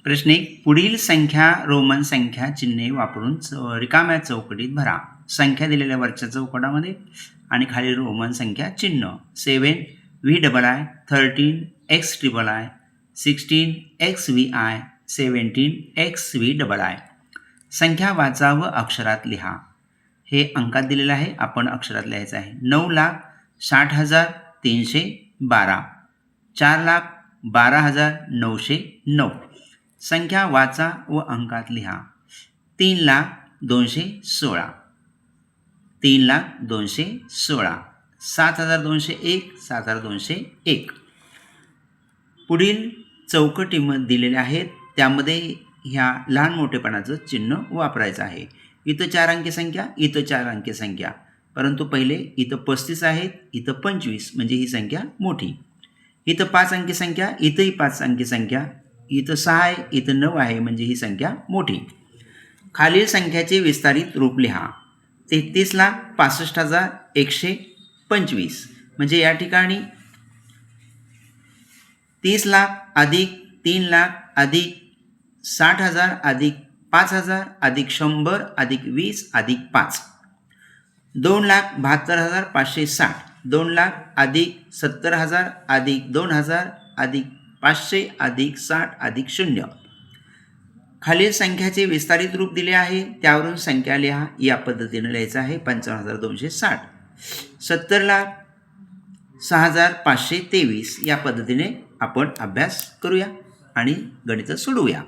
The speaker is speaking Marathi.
प्रश्न 1. पुढील संख्या रोमन संख्या चिन्हे वापरून रिकाम्या चौकटीत भरा. संख्या दिलेल्या वरच्या चौकटामध्ये आणि खाली रोमन संख्या चिन्ह. 7 VII, 13 XIII, 16 XVI, 17 XVII. संख्या वाचा व अक्षरात लिहा. हे अंकात दिलेलं आहे, आपण अक्षरात लिहायचं आहे. 9,60,312, 4,12,909. संख्या वाचा व अंकात लिहा. 3,02,16, 3,02,16, 7,201, 7,201. पुढील चौकटीमध्ये दिलेले आहेत, त्यामध्ये ह्या लहान मोठेपणाचं चिन्ह वापरायचं आहे. इथं 4 अंकी संख्या, इथं 4 अंकी संख्या, परंतु पहिले इथं 35 आहेत, इथं 25, म्हणजे ही संख्या मोठी. इथं 5 अंकी संख्या, इथंही 5 अंकी संख्या, इथं 6 आहे, इथं 9 आहे, म्हणजे ही संख्या मोठी. खालील संख्याचे विस्तारित रूप लिहा. 33,65,125, म्हणजे या ठिकाणी 30,00,000 अधिक 3,00,000 अधिक 60,000 अधिक 5,000 अधिक 100 अधिक 20 अधिक 5. 2,72,560, 2,00,000 अधिक 70,000 अधिक 2,000 अधिक 500 अधिक 60 अधिक 0. खालील संख्याचे विस्तारित रूप दिले आहे, त्यावरून संख्या लिहा. या पद्धतीने लिहायचं आहे. 55,260, 70,06,523. या पद्धतीने आपण अभ्यास करूया आणि गणित सोडवूया.